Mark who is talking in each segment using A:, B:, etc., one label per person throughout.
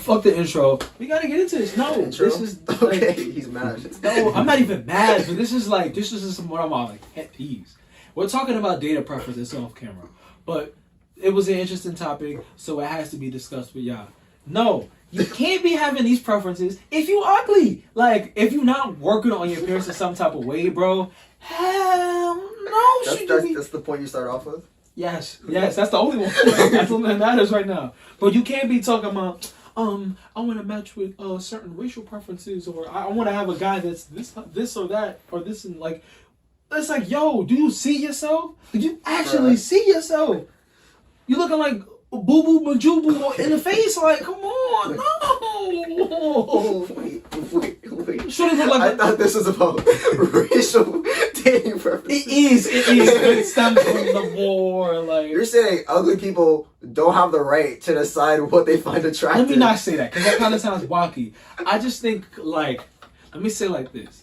A: fuck the intro. We gotta get into this. No, this is like,
B: okay. He's mad.
A: No, I'm not even mad, but this is just one of my like pet peeves. We're talking about data preferences off camera, but it was an interesting topic, so it has to be discussed with y'all. No, you can't be having these preferences if you ugly. Like, if you're not working on your appearance in some type of way, bro. Hell no.
B: That's the point you start off with?
A: Yes, that's the only one. That's the one that matters right now. But you can't be talking about, I want to match with certain racial preferences, or I want to have a guy that's this or that, or this, and like, it's like, yo, do you see yourself? Do you actually see yourself? You looking like Boo Boo Majubu in the face? Like, come on, no.
B: Wait.
A: Shouldn't look like
B: I thought this was about racial dating preferences.
A: It is. It stems from the war. Like,
B: you're saying ugly people don't have the right to decide what they find attractive.
A: Let me not say that, because that kind of sounds wacky. I just think, like, let me say it like this.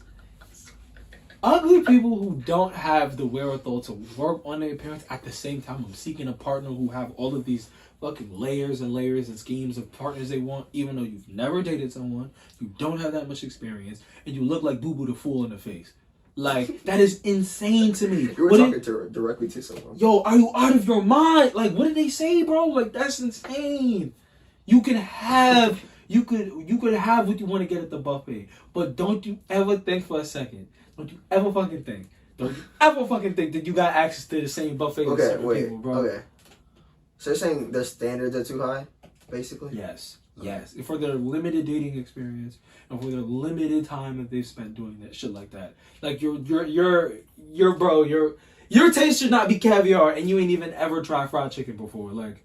A: Ugly people who don't have the wherewithal to work on their appearance at the same time of seeking a partner who have all of these fucking layers and layers and schemes of partners they want, even though you've never dated someone, you don't have that much experience, and you look like Boo Boo the Fool in the face. Like, that is insane to me.
B: You were talking directly to someone.
A: Yo, are you out of your mind? Like, what did they say, bro? Like, that's insane. You could have what you want to get at the buffet, but don't you ever think for a second. Don't you ever fucking think that you got access to the same buffet as certain people, bro.
B: Okay. So you're saying their standards are too high, basically?
A: Yes. For their limited dating experience and for their limited time that they've spent doing that shit like that. Like, your taste should not be caviar, and you ain't even ever tried fried chicken before. Like,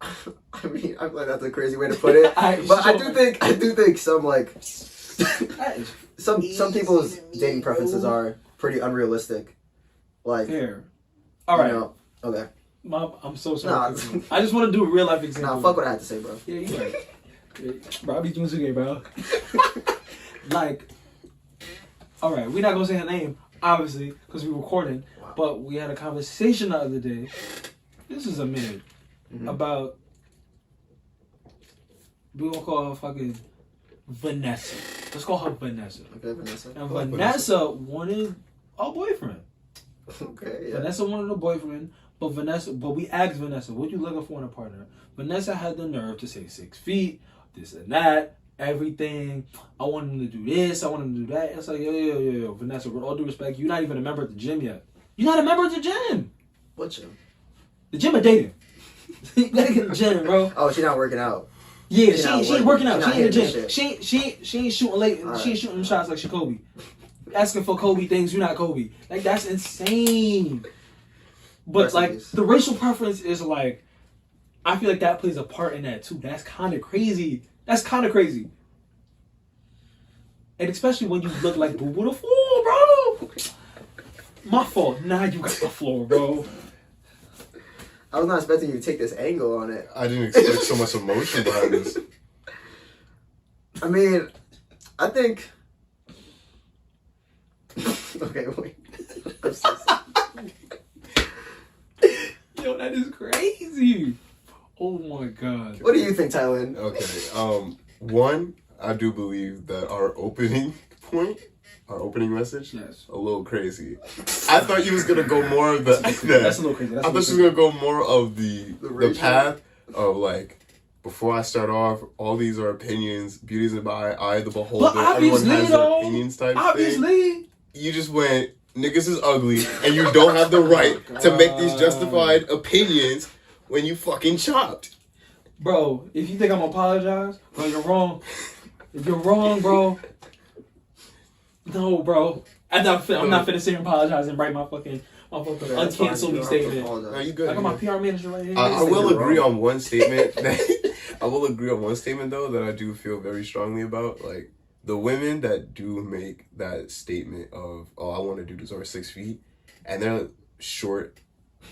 B: I mean, I'm like, that's a crazy way to put it. I do think some like some people's dating preferences are pretty unrealistic. Like,
A: fair. All right.
B: Okay.
A: Mom, I'm so sorry. Nah. I just want to do a real life example.
B: Nah, fuck what I had to say, bro.
A: Yeah, you right. Bro, I be doing okay, bro. Like, all right, we're not gonna say her name, obviously, because we're recording. Wow. But we had a conversation the other day. This is a minute about. We gonna call her fucking Vanessa. Let's call her Vanessa.
B: Okay, Vanessa.
A: And Vanessa wanted a boyfriend.
B: Okay, yeah.
A: Vanessa wanted a boyfriend, but we asked Vanessa, what you looking for in a partner? Vanessa had the nerve to say 6 feet, this and that, everything. I want him to do this, I want him to do that. It's like, yo, Vanessa, with all due respect, you're not even a member at the gym yet. You're not a member at the gym.
B: What gym?
A: The gym of dating. You gotta get the gym, bro.
B: Oh, she's not working out.
A: Yeah, she ain't working out. She ain't in the gym. She ain't shooting late.
B: Right.
A: She ain't shooting them shots like she Kobe. Asking for Kobe things, you're not Kobe. Like, that's insane. But like, the racial preference is like, I feel like that plays a part in that too. That's kind of crazy. And especially when you look like Boo Boo the Fool, bro. My fault. Now you got the floor, bro.
B: I was not expecting you to take this angle on it.
C: I didn't expect so much emotion behind this.
B: I mean, I think... Okay, wait. I'm so sorry.
A: Yo, that is crazy. Oh my god.
B: What do you think, Tylen?
C: Okay, one, I do believe that our opening message,
A: yes,
C: a little crazy. I thought you was gonna go more of the.
A: That's a little crazy.
C: I thought you was gonna go more of the path of like. Before I start off, all these are opinions. Beauty's in the eye of the beholder.
A: But obviously,
C: everyone has their opinions type thing. You just went, niggas is ugly, and you don't have the right to make these justified opinions when you fucking chopped.
A: Bro, if you think I'm gonna apologize, bro, you're wrong. You're wrong, bro. No, bro. I'm not finna sit here and apologize and write my fucking uncancel me statement.
C: No, you good.
A: I got my PR manager right here.
C: I will agree on one statement. I will agree on one statement though that I do feel very strongly about. Like, the women that do make that statement of, oh, I want to do this over 6 feet, and they're short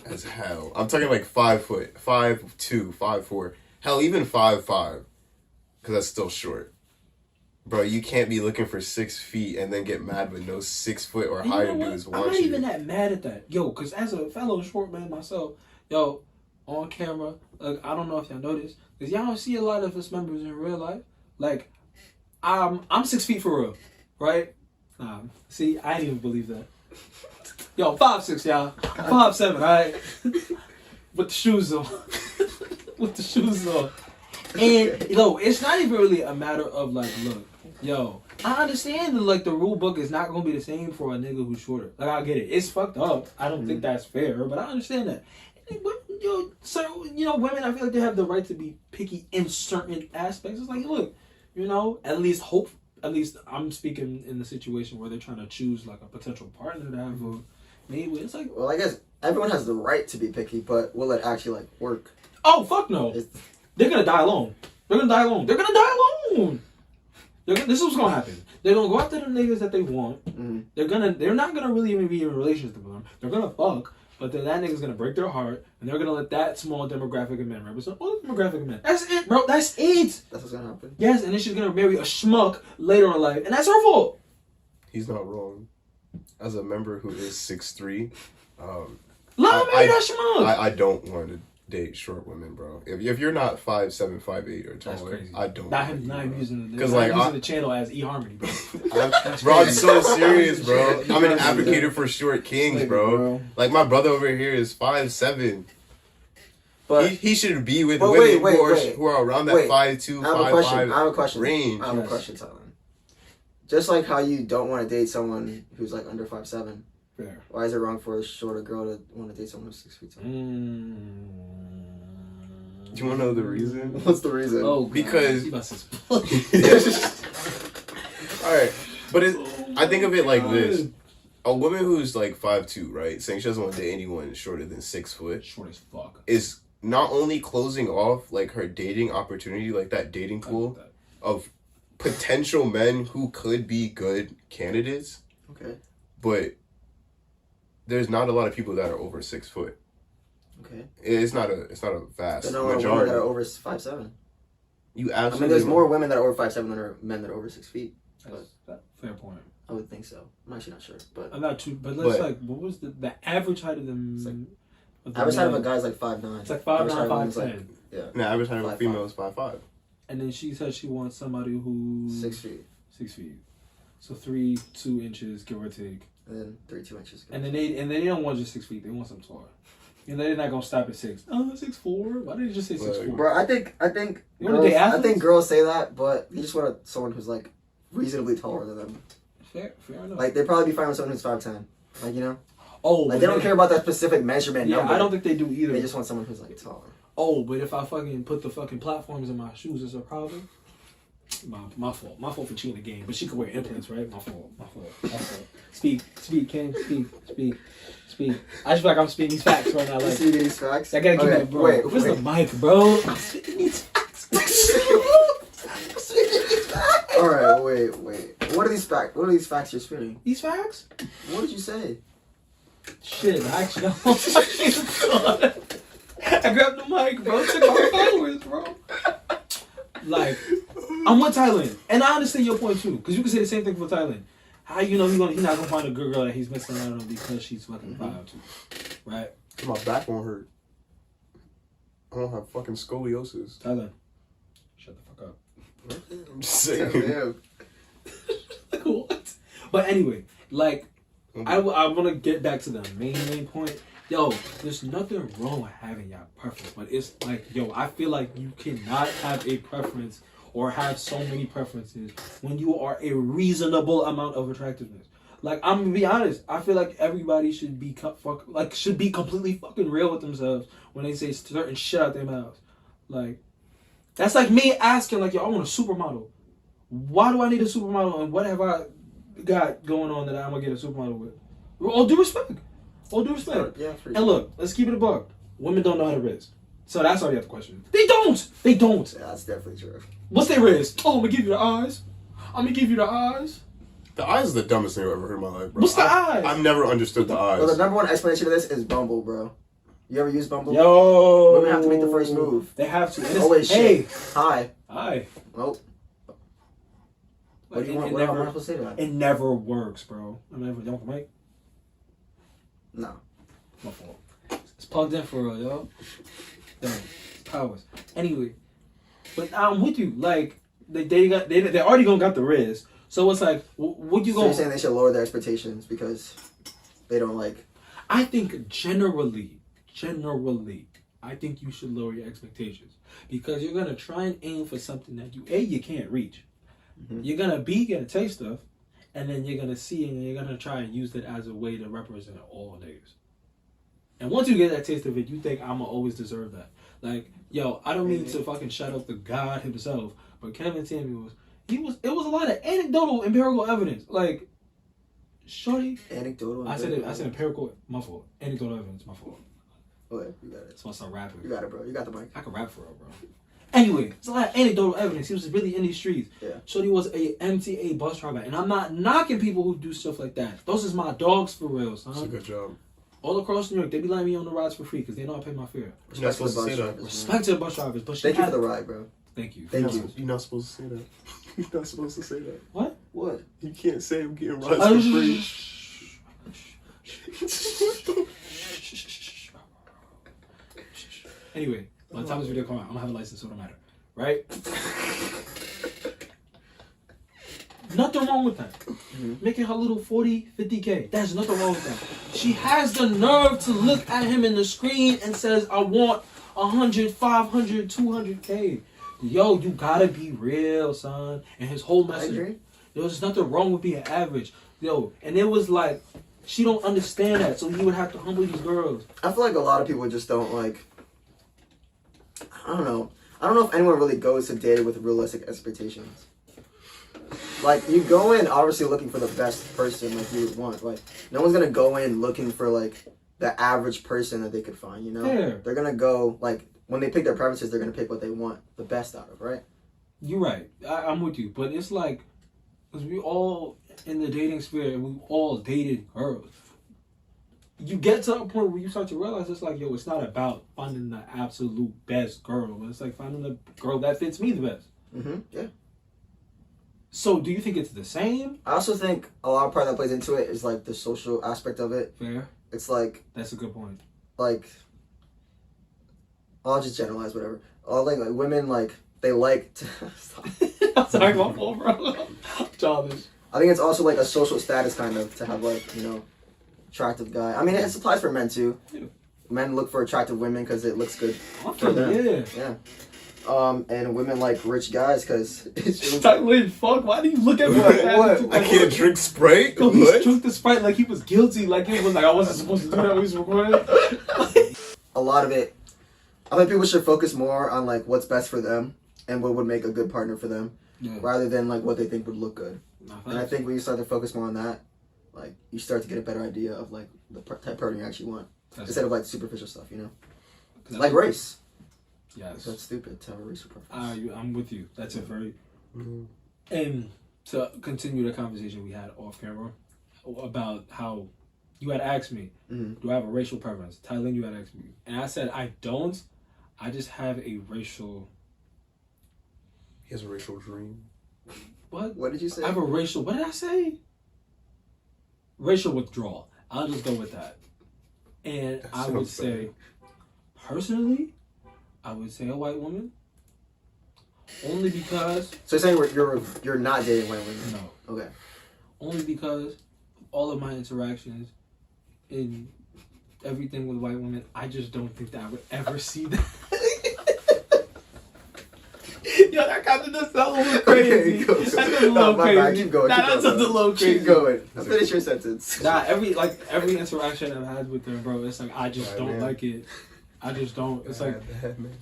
C: as hell. I'm talking like 5 foot, 5'2", 5'4", hell, even 5'5", because that's still short. Bro, you can't be looking for 6 feet and then get mad when no 6 foot or higher dudes want you.
A: I'm not even that mad at that. Yo, because as a fellow short man myself, yo, on camera, like, I don't know if y'all noticed, Because y'all don't see a lot of us members in real life. Like, I'm 6 feet for real, right? See, I didn't even believe that. Yo, 5'6", y'all. I'm 5'7", all right? With the shoes on. With the shoes on. And, it's not even really a matter of, like, look, I understand that, like, the rule book is not going to be the same for a nigga who's shorter. Like, I get it. It's fucked up. I don't think that's fair, but I understand that. But, women, I feel like they have the right to be picky in certain aspects. It's like, look, at least I'm speaking in the situation where they're trying to choose, like, a potential partner to have a mate with. It's like,
B: well, I guess everyone has the right to be picky, but will it actually, like, work?
A: oh, fuck no. They're going to die alone. They're going to die alone. This is what's gonna happen. They're gonna go after the niggas that they want. Mm-hmm. They're not gonna really even be in a relationship with them. They're gonna fuck, but then that nigga's gonna break their heart, and they're gonna let that small demographic of men represent all the demographic of men. That's it, bro. That's it.
B: That's what's gonna happen.
A: Yes, and then she's gonna marry a schmuck later in life, and that's her fault.
C: He's not wrong. As a member who is 6'3",
A: let him marry that schmuck.
C: I don't want to date short women, bro. If you're not 5'7", 5'8", or taller, I don't.
A: Not him using
C: the
A: channel as eHarmony, bro.
C: Bro, I'm so serious, bro. I'm an advocate for short kings, bro. Like my brother over here is 5'7". But he should be with women who are around that 5'2", 5'5" range.
B: I have a question, Tyler. Just like how you don't want to date someone who's like under 5'7".
A: Fair.
B: Why is it wrong for a shorter girl to want to date someone who's 6 feet tall?
C: Do you want to know the reason?
B: What's the reason?
C: Oh, because all right, but I think of it like this: a woman who's like 5'2", right, saying she doesn't want to date anyone shorter than 6 foot,
A: short as fuck,
C: is not only closing off like her dating opportunity, like that dating pool of potential men who could be good candidates.
B: Okay.
C: But there's not a lot of people that are over 6 foot.
B: Okay.
C: It's not a vast
B: there are
C: majority.
B: Women that are over 5'7".
C: You absolutely.
B: I mean, there's more women that are over 5'7" than there are men that are over 6 feet.
A: Fair point.
B: I would think so. I'm actually not sure, but
A: I'm not too. But let's what was the average height of them?
B: Average height of a guy is like 5'9".
A: It's like 5'9", 5'10".
B: Yeah.
C: And the average height of a female is 5'5".
A: And then she said she wants somebody who's
B: 6 feet.
A: 6 feet. So 3-2 inches, give or take.
B: And then 3-2 inches.
A: And then they don't want just 6 feet. They want something taller. They're not gonna stop at 6. 6'4". Why did you just say 6'4"?
B: Bro, I think girls say that, but they just want someone who's like reasonably taller than them.
A: Fair enough.
B: Like they'd probably be fine with someone who's 5'10". Like
A: Oh,
B: like they don't care about that specific measurement number.
A: I don't think they do either.
B: They just want someone who's like taller.
A: Oh, but if I fucking put the fucking platforms in my shoes, is a problem? My fault. My fault for cheating the game. But she could wear implants, right? My fault. Speak, Ken. Speak. I just feel like I'm speaking these facts right now. Like,
B: you see these facts?
A: I gotta keep it, bro. Where's the mic, bro? I'm speaking these facts.
B: Alright, wait. What are these facts? What are these facts you're spitting?
A: These facts?
B: What did you say?
A: Shit, I actually don't know. I grabbed the mic, bro. Took my followers, bro. Like, I'm with Thailand, and I understand your point too, because you can say the same thing for Thailand. How he's not gonna find a good girl that he's missing out on because she's fucking 5'2", right?
C: My back won't hurt. I don't have fucking scoliosis.
A: Thailand, shut the fuck up.
C: I'm just saying.
A: What? But anyway, like, I want to get back to the main point. Yo, there's nothing wrong with having your preference, but it's like, I feel like you cannot have a preference or have so many preferences when you are a reasonable amount of attractiveness. Like, I'm gonna be honest, I feel like everybody should be completely fucking real with themselves when they say certain shit out their mouths. Like, that's like me asking, like, I want a supermodel. Why do I need a supermodel, and what have I got going on that I'm gonna get a supermodel with? All due respect.
B: Yeah,
A: and look, let's keep it a buck. Women don't know how to riz. So that's already out the question. They don't.
B: Yeah, that's definitely true.
A: What's their riz? Oh, I'm gonna give you the eyes.
C: The eyes is the dumbest thing I've ever heard in my life, bro.
A: What's the eyes?
C: I've never understood the eyes.
B: Well, the number one explanation of this is Bumble, bro. You ever use Bumble?
A: Yo.
B: Women have to make the first move.
A: They have to.
B: Always shit. Hi. Nope. What do you want? What am I supposed to say to that?
A: It never works, bro. You want the mic?
B: No.
A: My fault. It's plugged in for real, yo. Damn. Powers. Anyway, But I'm with you. Like they already gonna got the riz. So it's like, what you
B: So you're saying they should lower their expectations because they don't like.
A: I think generally, I think you should lower your expectations because you're gonna try and aim for something that you can't reach. Mm-hmm. You're gonna get a taste of, and then you're gonna see and you're gonna try and use it as a way to represent all niggas. And once you get that taste of it, you think I'ma always deserve that. Like, yo, I don't mean to fucking shut up the God himself, but Kevin Samuels, it was a lot of anecdotal empirical evidence. Like, shorty.
B: Anecdotal.
A: I said empirical. My fault. Anecdotal evidence. My fault.
B: Okay, you got it.
A: That's why I start rapping.
B: You got it, bro. You got the mic.
A: I can rap for real, bro. Anyway, it's a lot of anecdotal evidence. He was really in these streets.
B: Yeah.
A: Shorty was a MTA bus driver, and I'm not knocking people who do stuff like that. Those is my dogs for real, son.
C: That's a good job.
A: All across New York, they be letting me on the rides for free because they know I pay my fare.
C: You're not supposed to say that.
A: Respect to the bus drivers, but
B: thank you for the ride, bro.
A: Thank you.
B: Thank you.
C: You're not supposed to say that. You're not supposed to say that.
A: What?
B: What?
C: You can't say I'm getting rides for free.
A: Anyway, by the time this video comes out, I'm gonna have a license, so it don't matter, right? Nothing wrong with that. Mm-hmm. Making her little 40, 50K. There's nothing wrong with that. She has the nerve to look at him in the screen and says, I want 100, 500, 200K. Yo, you gotta be real, son. And his whole message. There's nothing wrong with being average. Yo, and it was like, she don't understand that, so he would have to humble these girls.
B: I feel like a lot of people just don't like, I don't know if anyone really goes to date with realistic expectations. Like, you go in obviously looking for the best person like you would want. Like, no one's gonna go in looking for like the average person that they could find, you know?
A: Yeah.
B: They're gonna go, like, when they pick their preferences, they're gonna pick what they want the best out of, right?
A: You're right. I'm with you. But it's like, because we all in the dating sphere and we all dated girls. You get to a point where you start to realize it's like, yo, it's not about finding the absolute best girl. It's like finding the girl that fits me the best.
B: Mm-hmm. Yeah.
A: So do you think it's the same?
B: I also think a lot of part that plays into it is like the social aspect of it.
A: Fair.
B: It's like,
A: that's a good point.
B: Like, I'll just generalize whatever. Like women, like, they like to
A: I'm sorry, my fault, bro. Childish.
B: I think it's also like a social status kind of to have, like, you know, attractive guy. I mean, it applies for men too. Yeah. Men look for attractive women because it looks good for them. Yeah. And women like rich guys because
A: wait, fuck, why do you look at me like that?
C: What? I can't drink Sprite?
A: No, he drank the Sprite like he was guilty, like it was like I wasn't supposed to do that when he was recording. A
B: lot of it, I think people should focus more on like what's best for them and what would make a good partner for them, rather than like what they think would look good. And I think when you start to focus more on that, like you start to get a better idea of like the type of partner you actually want, instead of like superficial stuff, you know, like race.
A: Yes.
B: That's stupid to have a racial preference.
A: I'm with you. That's a very... Mm-hmm. And to continue the conversation we had off camera about how you had asked me, do I have a racial preference? Thailand, you had asked me. And I said, I don't. I just have a racial...
C: He has a racial dream.
A: What?
B: What did you say?
A: I have a racial... What did I say? Racial withdrawal. I'll just go with that. And I would say, personally... I would say a white woman. Only because...
B: So you're saying you're not dating white women?
A: No.
B: Okay.
A: Only because all of my interactions in everything with white women, I just don't think that I would ever see that. Yo, that kind of just sounds a little crazy.
B: Okay,
A: that's a little crazy.
B: Bad. Keep going.
A: That's just a little crazy.
B: Keep going. Finish your sentence.
A: Every interaction I've had with them, bro, it's like I just don't like it. I just don't. It's like,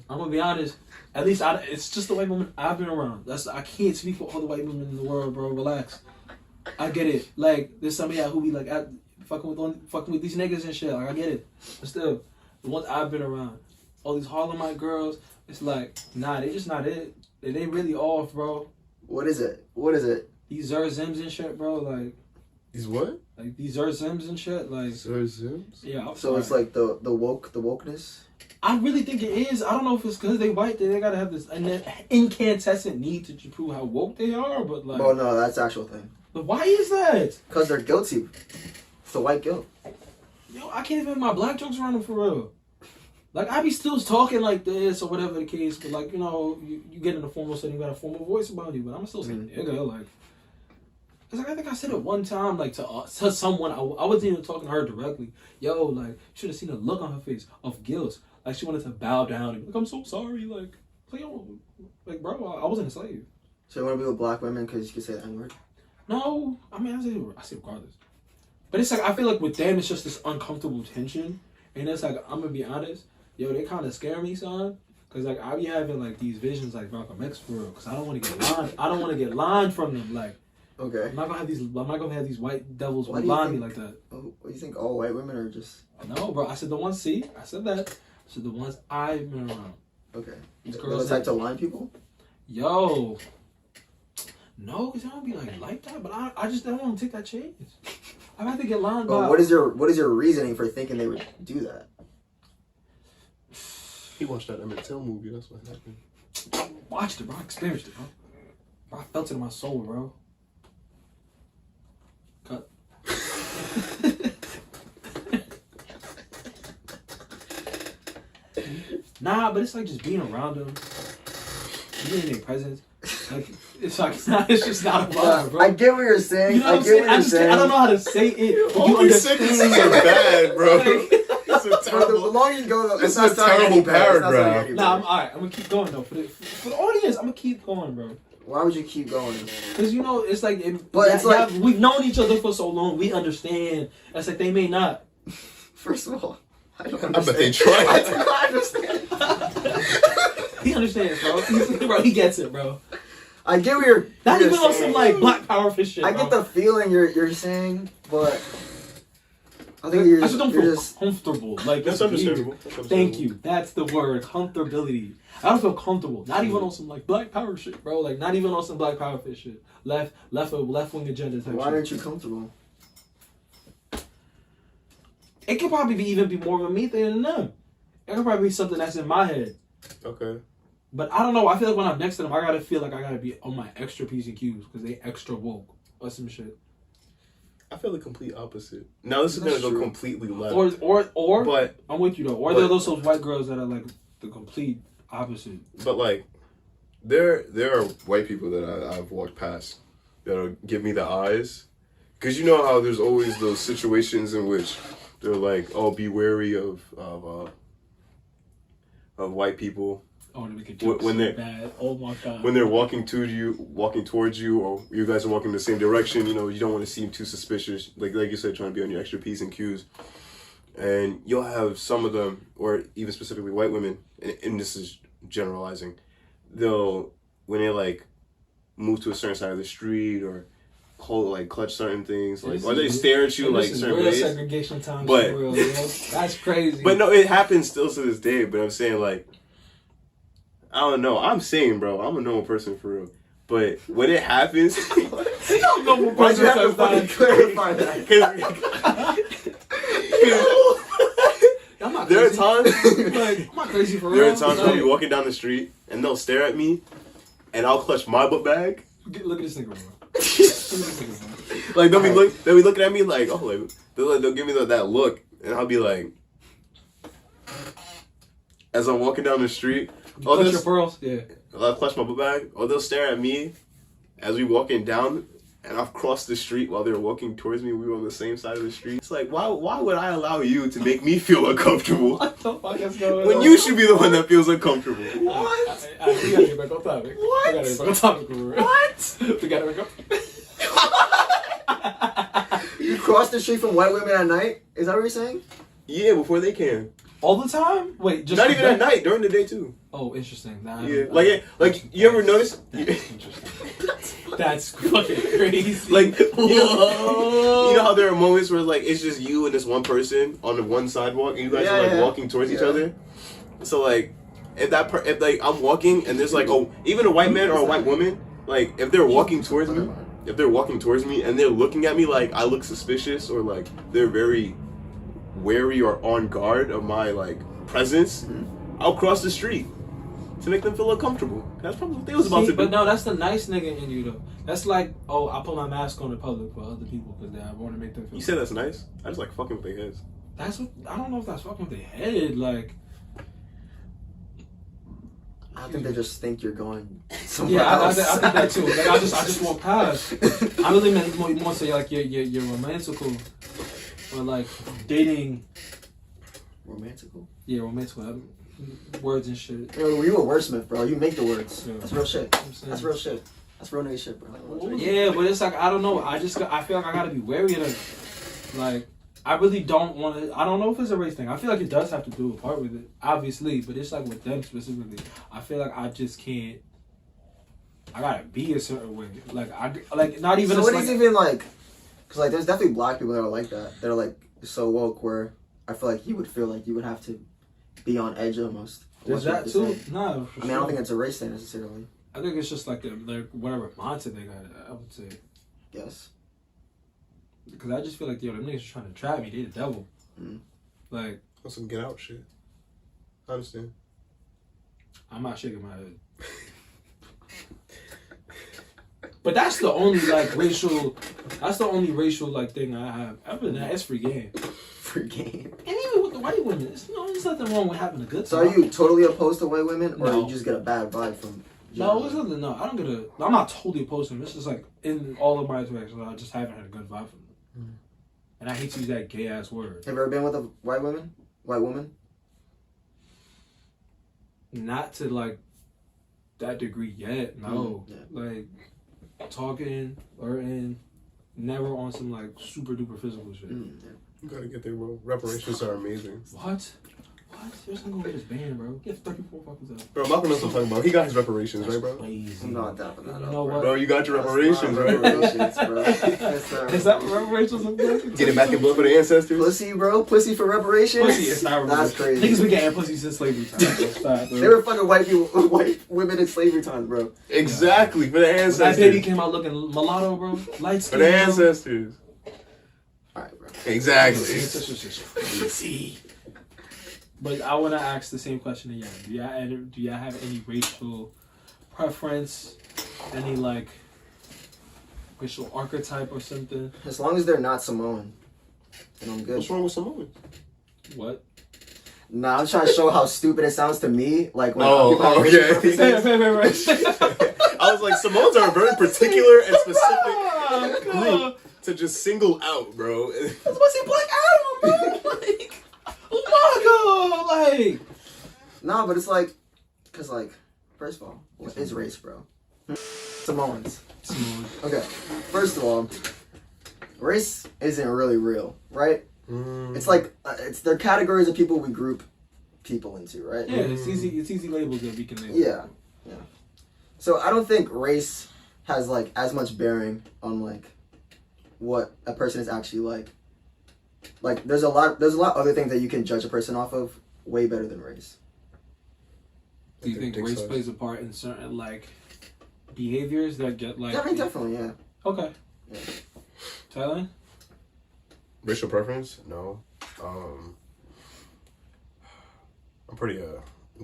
A: I'm gonna be honest. At least it's just the white woman I've been around. I can't speak for all the white women in the world, bro. Relax. I get it. Like there's some of y'all who be like fucking with these niggas and shit. Like I get it. But still, the ones I've been around, all these Harlemite girls, it's like they just not it. They really off, bro.
B: What is it? What is it?
A: These Zerzims and shit, bro. Like
C: these what?
A: Like these Zerzims and shit. Like
C: Zerzims?
A: Yeah.
B: So it's like the wokeness.
A: I really think it is. I don't know if it's because they white that they gotta have this incandescent need to prove how woke they are, but like.
B: Oh no, that's the actual thing.
A: But why is that?
B: Because they're guilty. It's the white guilt.
A: Yo, I can't even make my black jokes around them for real. Like, I be still talking like this or whatever the case, but like, you know, you get in a formal setting, you got a formal voice about you, but I'm still saying nigga, like. It's like, I think I said it one time, like, to someone, I wasn't even talking to her directly. Yo, like, you should have seen the look on her face of guilt. Like, she wanted to bow down and be like, I'm so sorry, like, like, bro, I wasn't a slave.
B: So you want to be with black women because you can say the N-word?
A: No, I mean, I say regardless. But it's like, I feel like with them, it's just this uncomfortable tension. And it's like, I'm going to be honest, yo, they kind of scare me, son. Because, like, I be having, like, these visions, like, Malcolm X for real. Because I don't want to get lined. I don't want to get lined from them, like.
B: Okay.
A: I'm not gonna have these white devils line me like that.
B: Oh, what do you think? All white women are just?
A: No, bro. I said the ones. See, I said that. I said the ones I've been around.
B: Okay.
A: These
B: They're
A: girls
B: the type to line people.
A: Yo. No, because I don't be like that. But I just don't want to take that chance. I have to get lined by.
B: What is your reasoning for thinking they would do that?
C: He watched that Emmett Till movie. That's what happened.
A: I watched it, bro. I experienced it, bro. I felt it in my soul, bro. Cut. Nah, but it's like just being around them, being in their presence. Like it's like it's just not a vibe, bro.
B: I get what you're saying.
A: You know what I'm saying? I don't know how to say it. But
C: All these sentences are bad, bro. It's a terrible.
B: The longer you go, though,
C: It's
B: not
C: a terrible paragraph.
A: Nah, I'm alright. I'm gonna keep going though. For the audience, I'm gonna keep going, bro.
B: Why would you keep going?
A: Because you know, it's like, we've known each other for so long. We understand. It's like they may not.
B: First of all, I don't
C: I bet they
B: understand.
C: tried.
B: I do not understand.
A: He understands, bro. He gets it, bro.
B: I get what you're.
A: Not
B: you're
A: even on
B: saying.
A: some like Black Power fish shit.
B: I
A: bro.
B: get the feeling you're saying, but I think you're
A: I
B: just,
A: just don't
B: you're
A: feel
B: just
A: comfortable. Like
C: That's understandable.
A: Thank you. That's the word. Comfortability. I don't feel comfortable. Not even on some like Black Power shit, bro. Like not even on some Black Power fish shit. Left wing agenda type
B: Why
A: shit.
B: aren't you comfortable?
A: It could probably be more of a me thing than them. It could probably be something that's in my head.
C: Okay.
A: But I don't know. I feel like when I'm next to them, I gotta feel like I gotta be on my extra P's and Q's because they extra woke or some shit.
C: I feel the complete opposite. Now this is
B: That's
C: gonna go
B: true.
C: completely left.
A: Or
C: but
A: I'm with you though. Or there are those white girls that are like the complete opposite.
C: But like, there are white people that I've walked past that'll give me the eyes, because you know how there's always those situations in which they're like, "Oh, be wary of white people."
A: Oh, they make a
C: joke when they're
A: bad. Oh my god.
C: When they're walking towards you, or you guys are walking in the same direction, you know, you don't want to seem too suspicious. Like you said, trying to be on your extra P's and Q's. And you'll have some of them, or even specifically white women, and this is generalizing, when they like move to a certain side of the street or clutch certain things, like, or they stare at you like certain ways.
A: Segregation time,
C: but
A: real, that's crazy.
C: But no, it happens still to this day. But I'm saying, like, I don't know. I'm saying, bro, I'm a normal person for real. But when it happens,
A: I'm a normal
B: Why'd you
A: person.
B: have to fucking clarify that?
A: I'm not
C: there are
A: crazy.
C: times,
A: Like, I'm not crazy for real.
C: there are times
A: Like,
C: I'll be walking down the street and they'll stare at me, and I'll clutch my book bag.
A: Look at this nigga, bro. Look at this nigga, bro.
C: Like they'll be looking at me like, oh, like they'll give me that look, and I'll be like, as I'm walking down the street,
A: Clutch your pearls? Yeah.
C: I'll clutch my book bag, or they'll stare at me as we walking down, and I've crossed the street while they're walking towards me. We were on the same side of the street. It's like, why would I allow you to make me feel uncomfortable
A: What the fuck is going on?
C: when you should be the one that feels uncomfortable?
A: What? We gotta get back on topic.
B: What?
A: We gotta get back on topic, bro.
B: What?
A: We gotta get back on.
B: You cross the street from white women at night? Is that what you're saying?
C: Yeah, before they can.
A: All the time? Wait, just
C: Not even at night, during the day too.
A: Oh, interesting. Nah,
C: Yeah, like you ever notice?
A: That's interesting. That's fucking crazy.
C: Like, you know how there are moments where like it's just you and this one person on the one sidewalk, and you guys are like walking towards each other. So like, if like I'm walking and there's like even a white man or a white woman, like if they're walking towards me, and they're looking at me like I look suspicious, or like they're very wary or on guard of my like presence, I'll cross the street to make them feel uncomfortable. That's probably what they was about to do.
A: But no, that's the nice nigga in you though. That's like, I put my mask on in public for other people because I want to make them feel.
C: You said that's nice. I just like fucking with their heads.
A: That's what I don't know if that's fucking with their head. Like,
B: I think they just think you're going somewhere
A: Yeah, I
B: else.
A: think that too. Like I just walk past. I really meant more so like you're romantical, or like dating.
B: Romantical?
A: Yeah, romantical. Words and shit.
B: Yo, you a wordsmith, bro. You make the words.
A: Yeah.
B: That's real shit. That's real shit. That's real nigga shit, bro.
A: Yeah, but it's like I don't know. I feel like I gotta be wary of it. Like I really don't want to. I don't know if it's a race thing. I feel like it does have to do a part with it, obviously. But it's like with them specifically. I feel like I just can't. I gotta be a certain way. Like not even.
B: So what is
A: like,
B: even like? Cause like there's definitely black people that are like that. They're like so woke where I feel like you would feel like you would have to be on edge almost.
A: There's that too. No,
B: I mean I don't think it's a race thing necessarily.
A: I think it's just like whatever mindset they got. I would say.
B: Yes.
A: Because I just feel like, yo, them niggas are trying to trap me. They the devil. Like,
C: That's some get out shit. I understand.
A: I'm not shaking my head. But that's the only like racial. That's the only racial like thing I have. Other than that, it's free game.
B: Free game.
A: And even with the white women, there's nothing wrong with having a good time.
B: So are you totally opposed to white women, or
A: No.
B: you just get a bad vibe from?
A: No, it's nothing. No, I don't get a. I'm not totally opposed to them. It's just like in all of my interactions, I just haven't had a good vibe from them. And I hate to use that gay ass word.
B: Have you ever been with a white woman?
A: Not to like that degree yet. No,
B: Yeah.
A: like talking, flirting, never on some like super duper physical shit.
B: Yeah.
C: You gotta get there, bro. Reparations are amazing.
A: What? You're just gonna go get his band, bro. Get 34 fucking up.
C: Bro, Malcolm knows what I'm talking about. He got his reparations, right, bro?
A: Crazy.
B: I'm not dapping that
A: You
B: up,
A: know
B: bro.
A: what?
C: Bro, you got your reparations,
B: That's
C: right?
B: my reparations, bro. Yes, sir.
A: Is that what reparations look like?
C: Getting back in blood for the ancestors.
B: Pussy, bro? Pussy for reparations?
A: Pussy is not
B: That's
A: reparations.
B: crazy.
A: Niggas been getting pussy since slavery time. Stop, bro.
B: They were fucking white women in slavery times, bro.
C: Exactly, for the
A: That
C: ancestors.
A: baby came out looking mulatto, bro. Light
C: For
A: skin.
C: the
A: bro.
C: ancestors.
B: Alright, bro.
C: Exactly.
A: Ancestors is crazy. But I want to ask the same question again. Do y'all have any racial preference? Any like racial archetype or something?
B: As long as they're not Samoan, then I'm good.
C: What's wrong with Samoans?
A: What?
B: Nah, I'm trying to show how stupid it sounds to me. Like when
C: Oh,
B: people have
C: okay.
B: racial preferences.
C: I was like, Samoans are a very particular and specific
A: Oh,
C: group to just single out, bro.
B: That's what's he Black Adam, bro? Like,
A: oh my god! Like,
B: nah, but it's like, cause like, first of all, what is race, bro? Samoans. Okay, first of all, race isn't really real, right? It's like they're categories of people we group people into, right?
A: yeah, it's easy labels that we can name.
B: Yeah. So I don't think race has like as much bearing on like what a person is actually like. Like there's a lot other things that you can judge a person off of way better than race.
A: Do you think race plays a part in certain like behaviors that get like?
B: I mean, definitely, yeah.
A: Okay.
B: Yeah.
A: Thailand?
C: Racial preference? No. I'm pretty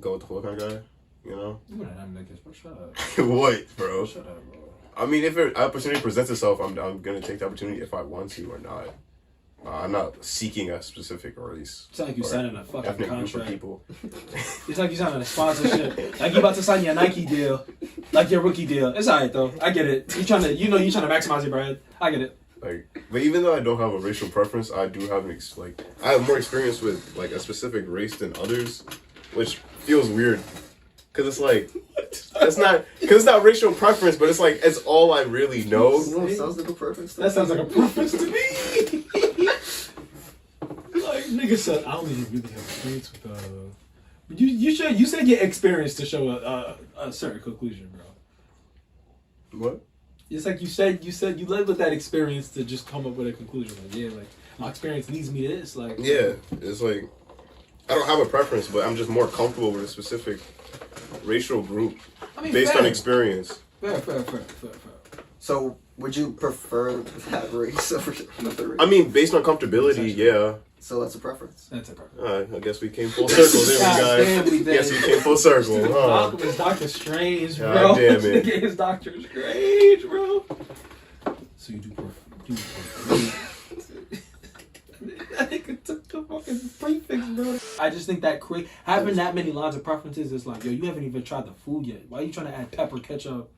C: go with the flow kind of guy, you know?
A: You one of them niggas, bro. Shut up.
C: What, bro?
A: Shut up, bro.
C: I mean, if an opportunity presents itself, I'm gonna take the opportunity if I want to or not. I'm not seeking a specific race.
A: It's like you
C: or
A: signing a fucking
C: ethnic group of
A: contract.
C: people.
A: It's like you signing a sponsorship. Like you about to sign your Nike deal, like your rookie deal. It's alright though. I get it. You trying to maximize your brand. I get it.
C: Like, but even though I don't have a racial preference, I do have I have more experience with like a specific race than others, which feels weird. Cause it's like, it's not racial preference, but it's like, it's all I really know.
B: Sounds like a preference.
A: That sounds like a preference to me. Like nigga said, I don't even really have experience with you said your experience to show a certain conclusion, bro.
C: What?
A: It's like you said you led with that experience to just come up with a conclusion. Like, yeah, like my experience leads me to this. Like,
C: Yeah, it's like, I don't have a preference, but I'm just more comfortable with a specific racial group based
A: fair.
C: on experience.
A: Fair.
B: So, would you prefer that race over another race?
C: I mean, based on comfortability, yeah.
B: So that's a preference.
A: That's a preference.
C: I guess we came full circle there,
A: God damn, we
C: guys.
A: did.
C: Yes, we came full circle, huh?
A: Malcolm is Doctor Strange, bro.
C: God damn it.
A: Nigga is Doctor Strange, bro. So you do prefer. That nigga nigga took the fucking prefix, bro. I just think that having that many lines of preferences is like, yo, you haven't even tried the food yet. Why are you trying to add pepper, ketchup,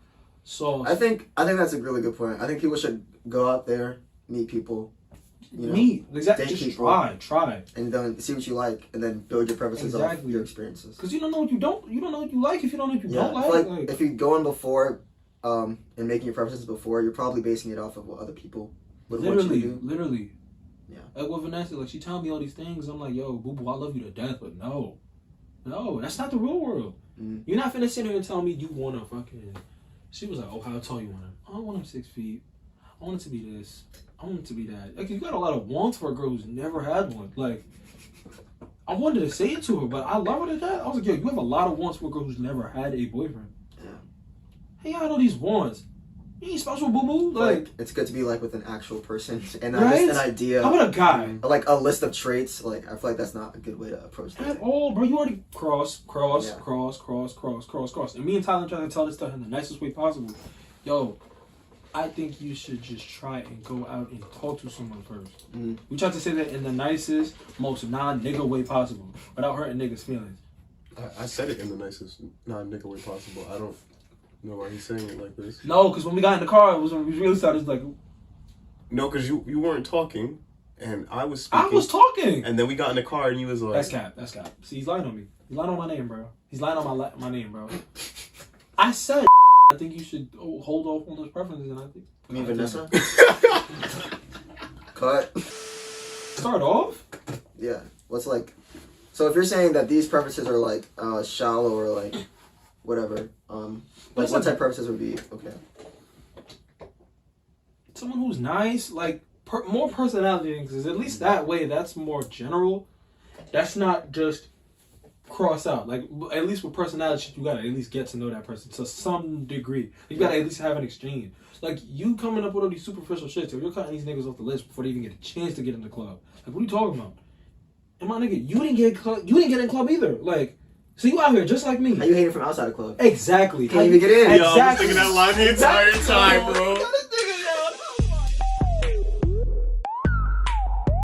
A: sauce?
B: I think that's a really good point. I think people should go out there, meet people.
A: Exactly. Just try,
B: and then see what you like, and then build your preferences off your experiences.
A: Because you don't know what you don't know what you like if you don't know what you don't
B: like. Like if you go in before, and making your preferences before, you're probably basing it off of what other people would want you to do.
A: Literally.
B: Yeah.
A: Like with Vanessa, like she telling me all these things. I'm like, yo, boo boo, I love you to death, but no, that's not the real world. You're not finna sit here and tell me you want to fucking. She was like, oh, how tall you want him? I don't want him 6 feet. I want it to be this. I want it to be that. Like, you got a lot of wants for a girl who's never had one. Like, I wanted to say it to her, but I love her to death. I was like, yo, you have a lot of wants for a girl who's never had a boyfriend.
B: Yeah.
A: Hey, I know these wants. You ain't special, boo boo. Like,
B: it's good to be like with an actual person and not just an idea.
A: How about a guy?
B: Like a list of traits. Like, I feel like that's not a good way to approach that.
A: At all, bro. You already cross. And me and Tyler trying to tell this stuff in the nicest way possible. Yo, I think you should just try and go out and talk to someone first. We tried to say that in the nicest, most non-nigga way possible, without hurting niggas' feelings.
C: I said it in the nicest non-nigga way possible. I don't know why he's saying it like this.
A: No, because when we got in the car, it was when we really started like...
C: No, because you weren't talking, and I was speaking.
A: I was talking!
C: And then we got in the car, and you was like...
A: That's cap. See, he's lying on me. He's lying on my name, bro. He's lying on my name, bro. I said... I think you should hold off on those preferences, and I think...
B: You mean Vanessa? Cut.
A: Start off?
B: Yeah. What's like... So if you're saying that these preferences are like shallow or like whatever, like what type of preferences would be okay?
A: Someone who's nice, like more personality, because at least that way, that's more general. That's not just cross out. Like, at least with personality, you gotta at least get to know that person to some degree. You gotta at least have an exchange. Like, you coming up with all these superficial shit, so you're cutting these niggas off the list before they even get a chance to get in the club. Like, what are you talking about? And my nigga, you didn't get in club either. Like, so you out here just like me.
B: How you hating from outside the club?
A: Exactly.
B: Can't even get in.
A: Exactly.
C: Yo, I was thinking that line the entire time, bro.